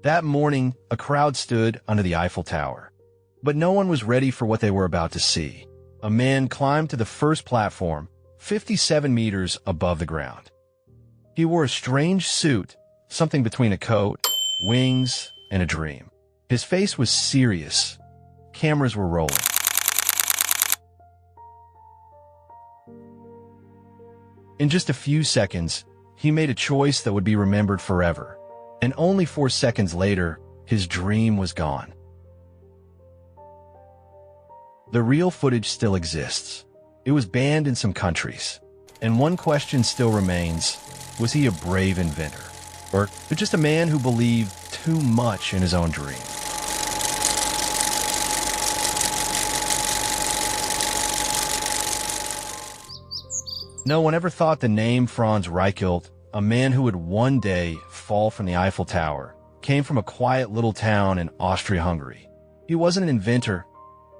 That morning, a crowd stood under the Eiffel Tower. But no one was ready for what they were about to see. A man climbed to the first platform, 57 meters above the ground. He wore a strange suit, something between a coat, wings, and a dream. His face was serious. Cameras were rolling. In just a few seconds, he made a choice that would be remembered forever. And only 4 seconds later, his dream was gone. The real footage still exists. It was banned in some countries. And one question still remains, was he a brave inventor? Or just a man who believed too much in his own dream? No one ever thought the name Franz Reichelt, a man who would one day fall from the Eiffel Tower, came from a quiet little town in Austria-Hungary. He wasn't an inventor.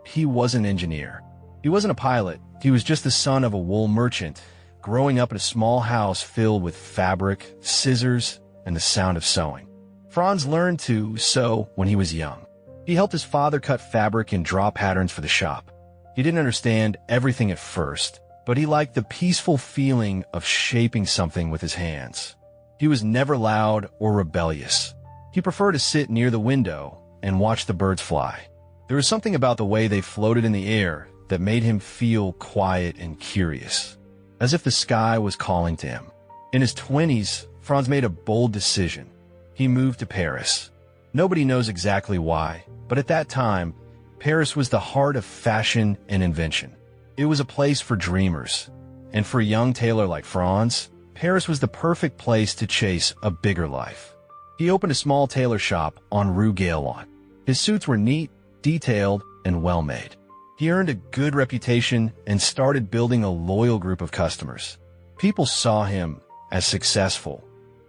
He was an engineer. He wasn't a pilot. He was just the son of a wool merchant, growing up in a small house filled with fabric, scissors, and the sound of sewing. Franz learned to sew when he was young. He helped his father cut fabric and draw patterns for the shop. He didn't understand everything at first, but he liked the peaceful feeling of shaping something with his hands. He was never loud or rebellious. He preferred to sit near the window and watch the birds fly. There was something about the way they floated in the air that made him feel quiet and curious, as if the sky was calling to him. In his 20s, Franz made a bold decision. He moved to Paris. Nobody knows exactly why, but at that time, Paris was the heart of fashion and invention. It was a place for dreamers. And for a young tailor like Franz, Paris was the perfect place to chase a bigger life. He opened a small tailor shop on Rue Gaillon. His suits were neat, detailed, and well-made. He earned a good reputation and started building a loyal group of customers. People saw him as successful.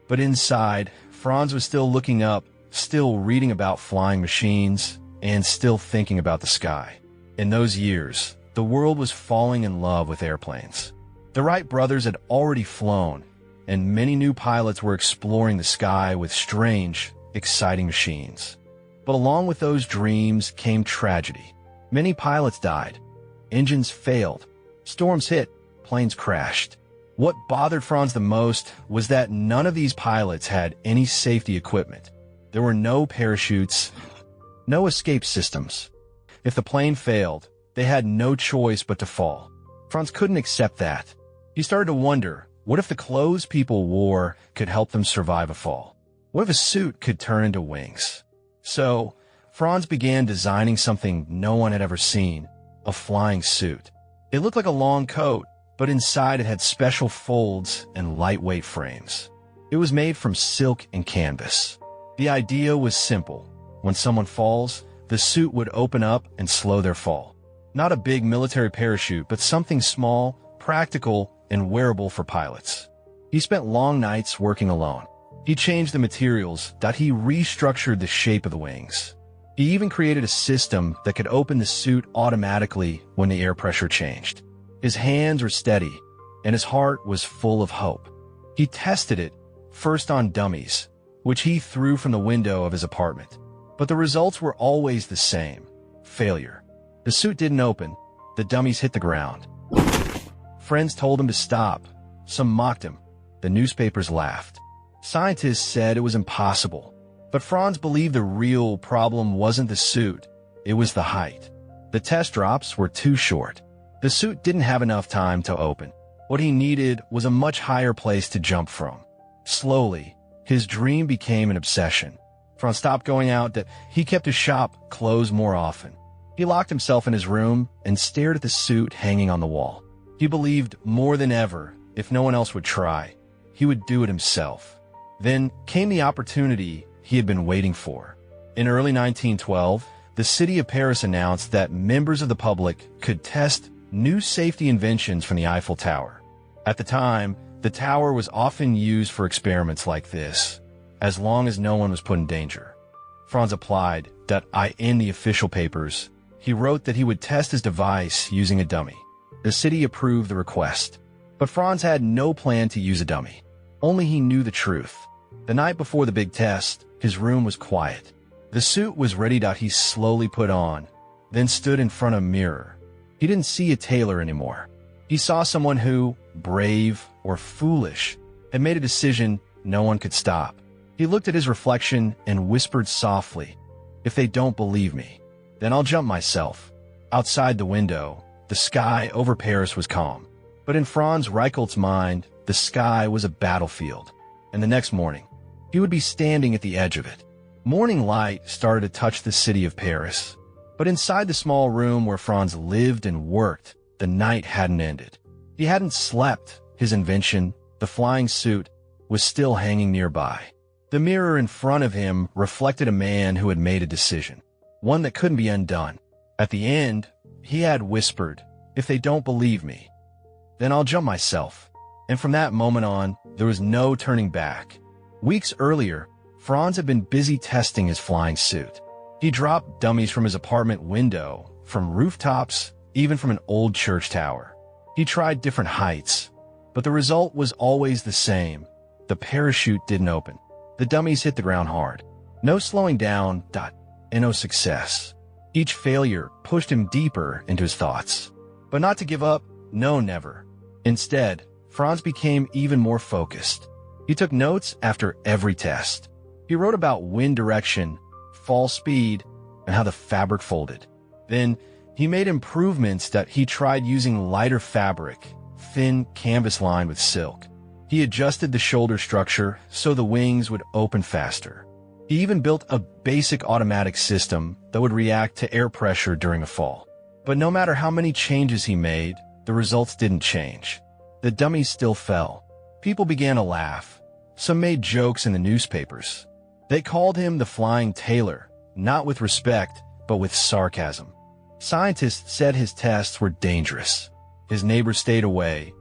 But inside, Franz was still looking up, still reading about flying machines, and still thinking about the sky. In those years, the world was falling in love with airplanes. The Wright brothers had already flown, and many new pilots were exploring the sky with strange, exciting machines. But along with those dreams came tragedy. Many pilots died. Engines failed. Storms hit. Planes crashed. What bothered Franz the most was that none of these pilots had any safety equipment. There were no parachutes, no escape systems. If the plane failed, they had no choice but to fall. Franz couldn't accept that. He started to wonder, what if the clothes people wore could help them survive a fall? What if a suit could turn into wings? So, Franz began designing something no one had ever seen, a flying suit. It looked like a long coat, but inside it had special folds and lightweight frames. It was made from silk and canvas. The idea was simple. When someone falls, the suit would open up and slow their fall. Not a big military parachute, but something small, practical, and wearable for pilots. He spent long nights working alone. He changed the materials, he restructured the shape of the wings. He even created a system that could open the suit automatically when the air pressure changed. His hands were steady, and his heart was full of hope. He tested it, first on dummies, which he threw from the window of his apartment. But the results were always the same: failure. The suit didn't open. The dummies hit the ground. Friends told him to stop. Some mocked him. The newspapers laughed. Scientists said it was impossible. But Franz believed the real problem wasn't the suit. It was the height. The test drops were too short. The suit didn't have enough time to open. What he needed was a much higher place to jump from. Slowly, his dream became an obsession. Franz stopped going out. He kept his shop closed more often. He locked himself in his room and stared at the suit hanging on the wall. He believed more than ever, if no one else would try, he would do it himself. Then came the opportunity he had been waiting for. In early 1912, the city of Paris announced that members of the public could test new safety inventions from the Eiffel Tower. At the time, the tower was often used for experiments like this, as long as no one was put in danger. Franz applied in the official papers. He wrote that he would test his device using a dummy. The city approved the request. But Franz had no plan to use a dummy. Only he knew the truth, The night before the big test, his room was quiet. The suit was ready he slowly put on, then stood in front of a mirror. He didn't see a tailor anymore. He saw someone who, brave or foolish, had made a decision no one could stop. He looked at his reflection and whispered softly, "If they don't believe me, then I'll jump myself." Outside the window, the sky over Paris was calm. But in Franz Reichelt's mind, the sky was a battlefield. And the next morning, he would be standing at the edge of it. Morning light started to touch the city of Paris. But inside the small room where Franz lived and worked, the night hadn't ended. He hadn't slept. His invention, the flying suit, was still hanging nearby. The mirror in front of him reflected a man who had made a decision, one that couldn't be undone. At the end, he had whispered, "If they don't believe me, then I'll jump myself." And from that moment on, there was no turning back. Weeks earlier, Franz had been busy testing his flying suit. He dropped dummies from his apartment window, from rooftops, even from an old church tower. He tried different heights, but the result was always the same. The parachute didn't open. The dummies hit the ground hard. No slowing down, and no success. Each failure pushed him deeper into his thoughts. But not to give up, no, never. Instead, Franz became even more focused. He took notes after every test. He wrote about wind direction, fall speed, and how the fabric folded. Then, he made improvements that he tried using lighter fabric, thin canvas lined with silk. He adjusted the shoulder structure so the wings would open faster. He even built a basic automatic system that would react to air pressure during a fall. But no matter how many changes he made, the results didn't change. The dummies still fell. People began to laugh. Some made jokes in the newspapers. They called him the Flying Tailor, not with respect, but with sarcasm. Scientists said his tests were dangerous. His neighbors stayed away,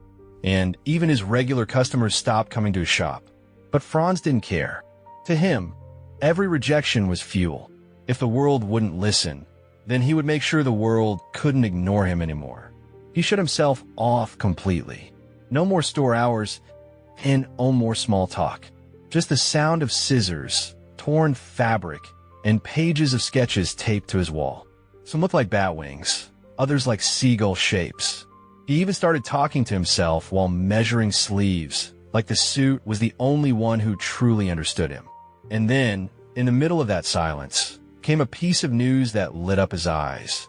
and even his regular customers stopped coming to his shop. But Franz didn't care. To him, every rejection was fuel. If the world wouldn't listen, then he would make sure the world couldn't ignore him anymore. He shut himself off completely. No more store hours, and no more small talk. Just the sound of scissors, torn fabric, and pages of sketches taped to his wall. Some looked like bat wings, others like seagull shapes. He even started talking to himself while measuring sleeves, like the suit was the only one who truly understood him. And then, in the middle of that silence, came a piece of news that lit up his eyes.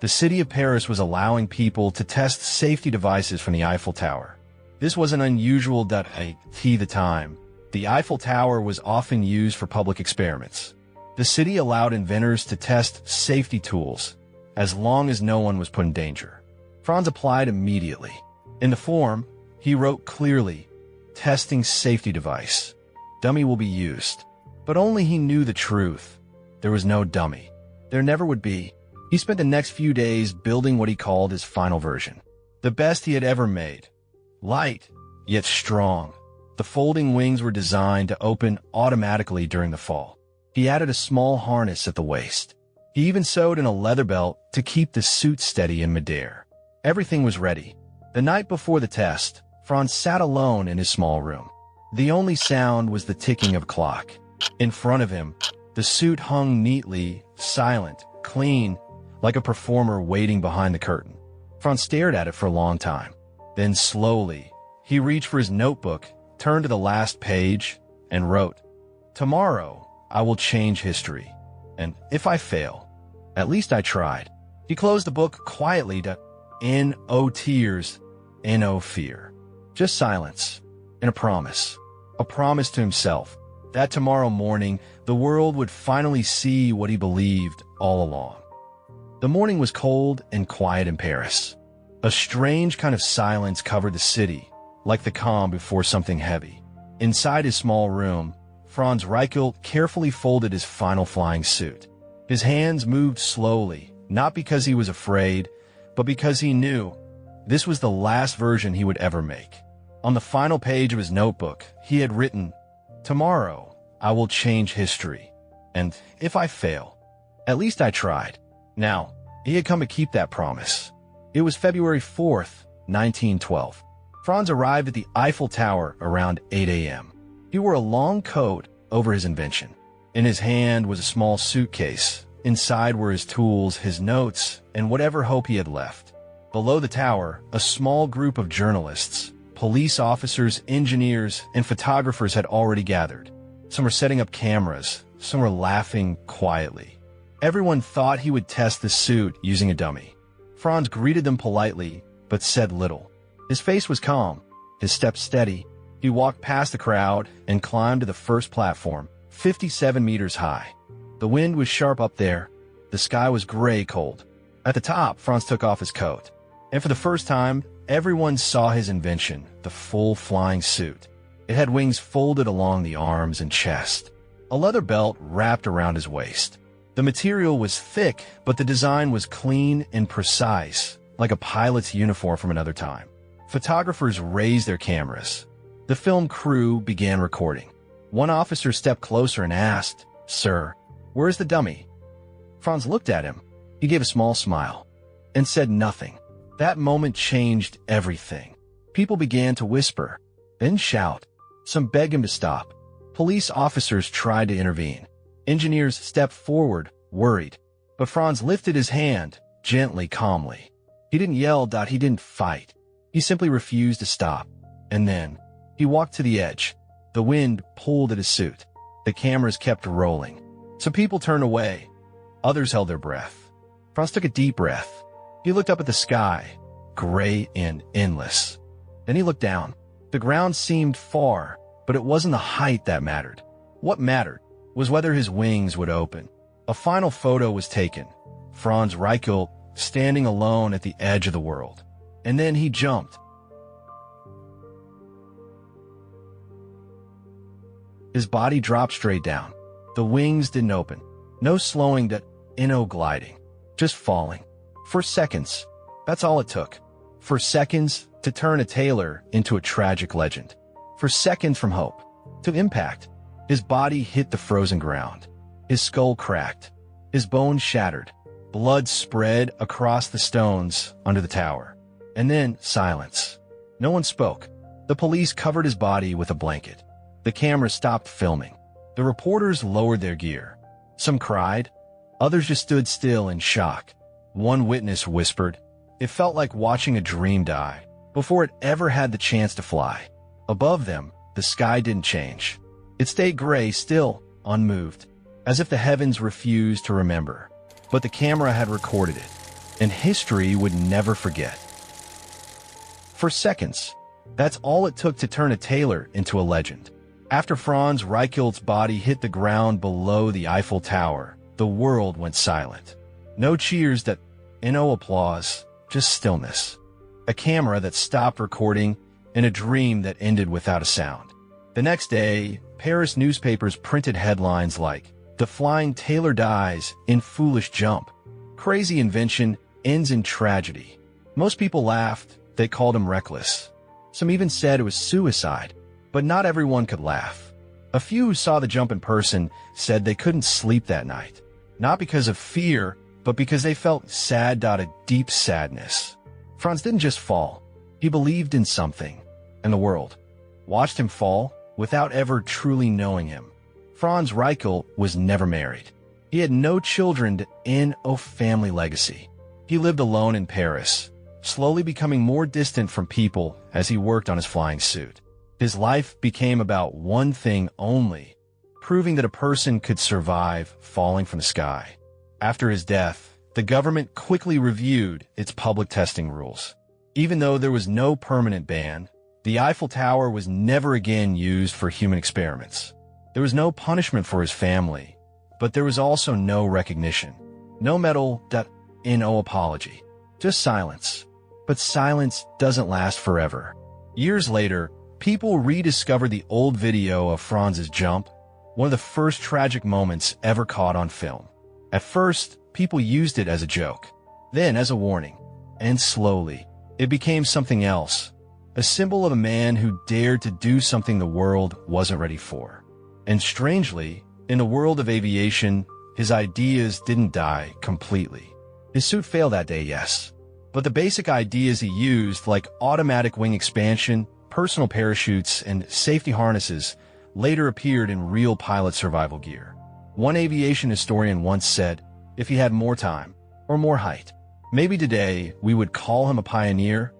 The city of Paris was allowing people to test safety devices from the Eiffel Tower. This wasn't unusual at the time. The Eiffel Tower was often used for public experiments. The city allowed inventors to test safety tools, as long as no one was put in danger. Franz applied immediately. In the form, he wrote clearly, "Testing safety device. Dummy will be used." But only he knew the truth. There was no dummy. There never would be. He spent the next few days building what he called his final version. The best he had ever made. Light, yet strong. The folding wings were designed to open automatically during the fall. He added a small harness at the waist. He even sewed in a leather belt to keep the suit steady in midair. Everything was ready. The night before the test, Franz sat alone in his small room. The only sound was the ticking of a clock. In front of him, the suit hung neatly, silent, clean, like a performer waiting behind the curtain. Franz stared at it for a long time. Then slowly, he reached for his notebook, turned to the last page, and wrote, "Tomorrow, I will change history. And if I fail, at least I tried." He closed the book quietly to no tears, no fear. Just silence and a promise to himself that tomorrow morning the world would finally see what he believed all along. The morning was cold and quiet in Paris. A strange kind of silence covered the city, like the calm before something heavy. Inside his small room, Franz Reichelt carefully folded his final flying suit. His hands moved slowly, not because he was afraid, but because he knew this was the last version he would ever make. On the final page of his notebook, he had written, "Tomorrow, I will change history. And if I fail, at least I tried." Now, he had come to keep that promise. It was February 4th, 1912. Franz arrived at the Eiffel Tower around 8 a.m. He wore a long coat over his invention. In his hand was a small suitcase. Inside were his tools, his notes, and whatever hope he had left. Below the tower, a small group of journalists, police officers, engineers, and photographers had already gathered. Some were setting up cameras, some were laughing quietly. Everyone thought he would test the suit using a dummy. Franz greeted them politely, but said little. His face was calm, his steps steady. He walked past the crowd and climbed to the first platform, 57 meters high. The wind was sharp up there. The sky was gray cold. At the top, Franz took off his coat. And for the first time, everyone saw his invention, the full flying suit. It had wings folded along the arms and chest. A leather belt wrapped around his waist. The material was thick, but the design was clean and precise, like a pilot's uniform from another time. Photographers raised their cameras. The film crew began recording. One officer stepped closer and asked, "Sir, where's the dummy?" Franz looked at him. He gave a small smile and said nothing. That moment changed everything. People began to whisper, then shout. Some begged him to stop. Police officers tried to intervene. Engineers stepped forward, worried. But Franz lifted his hand, gently, calmly. He didn't yell, he didn't fight. He simply refused to stop. And then, he walked to the edge. The wind pulled at his suit. The cameras kept rolling. Some people turned away. Others held their breath. Franz took a deep breath. He looked up at the sky, gray and endless. Then he looked down. The ground seemed far, but it wasn't the height that mattered. What mattered was whether his wings would open. A final photo was taken. Franz Reichelt standing alone at the edge of the world. And then he jumped. His body dropped straight down. The wings didn't open. No slowing, no gliding. Just falling. For seconds. That's all it took. For seconds to turn a tailor into a tragic legend. For seconds from hope to impact. His body hit the frozen ground. His skull cracked. His bones shattered. Blood spread across the stones under the tower. And then silence. No one spoke. The police covered his body with a blanket. The camera stopped filming. The reporters lowered their gear. Some cried. Others just stood still in shock. One witness whispered, "It felt like watching a dream die before it ever had the chance to fly." Above them, the sky didn't change. It stayed gray, still, unmoved, as if the heavens refused to remember. But the camera had recorded it, and history would never forget. For seconds, that's all it took to turn a tailor into a legend. After Franz Reichelt's body hit the ground below the Eiffel Tower, the world went silent. No cheers, no applause, just stillness. A camera that stopped recording and a dream that ended without a sound. The next day, Paris newspapers printed headlines like, "The Flying Tailor Dies in Foolish Jump. Crazy Invention Ends in Tragedy." Most people laughed. They called him reckless. Some even said it was suicide. But not everyone could laugh. A few who saw the jump in person said they couldn't sleep that night. Not because of fear, but because they felt sad, a deep sadness. Franz didn't just fall. He believed in something, and the world watched him fall without ever truly knowing him. Franz Reichelt was never married. He had no children no family legacy. He lived alone in Paris, slowly becoming more distant from people as he worked on his flying suit. His life became about one thing only, proving that a person could survive falling from the sky. After his death, the government quickly reviewed its public testing rules. Even though there was no permanent ban, the Eiffel Tower was never again used for human experiments. There was no punishment for his family, but there was also no recognition. No medal, no apology. Just silence. But silence doesn't last forever. Years later, people rediscovered the old video of Franz's jump, one of the first tragic moments ever caught on film. At first, people used it as a joke, then as a warning, and slowly, it became something else, a symbol of a man who dared to do something the world wasn't ready for. And strangely, in the world of aviation, his ideas didn't die completely. His suit failed that day, yes, but the basic ideas he used, like automatic wing expansion, personal parachutes, and safety harnesses, later appeared in real pilot survival gear. One aviation historian once said, if he had more time, or more height, maybe today we would call him a pioneer,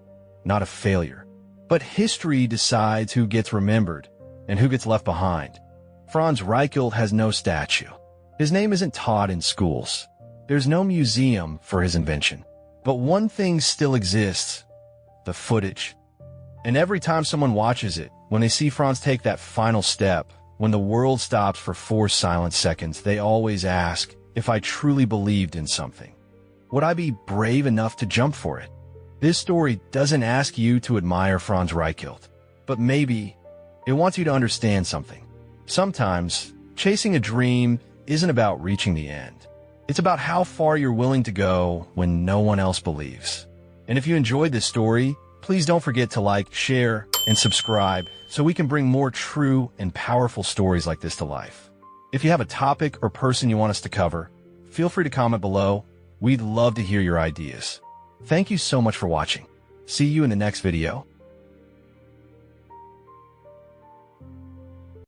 not a failure. But history decides who gets remembered and who gets left behind. Franz Reichelt has no statue. His name isn't taught in schools. There's no museum for his invention. But one thing still exists: the footage. And every time someone watches it, when they see Franz take that final step, when the world stops for 4 silent seconds, they always ask, if I truly believed in something, would I be brave enough to jump for it? This story doesn't ask you to admire Franz Reichelt, but maybe it wants you to understand something. Sometimes, chasing a dream isn't about reaching the end. It's about how far you're willing to go when no one else believes. And if you enjoyed this story, please don't forget to like, share, and subscribe so we can bring more true and powerful stories like this to life. If you have a topic or person you want us to cover, feel free to comment below. We'd love to hear your ideas. Thank you so much for watching. See you in the next video.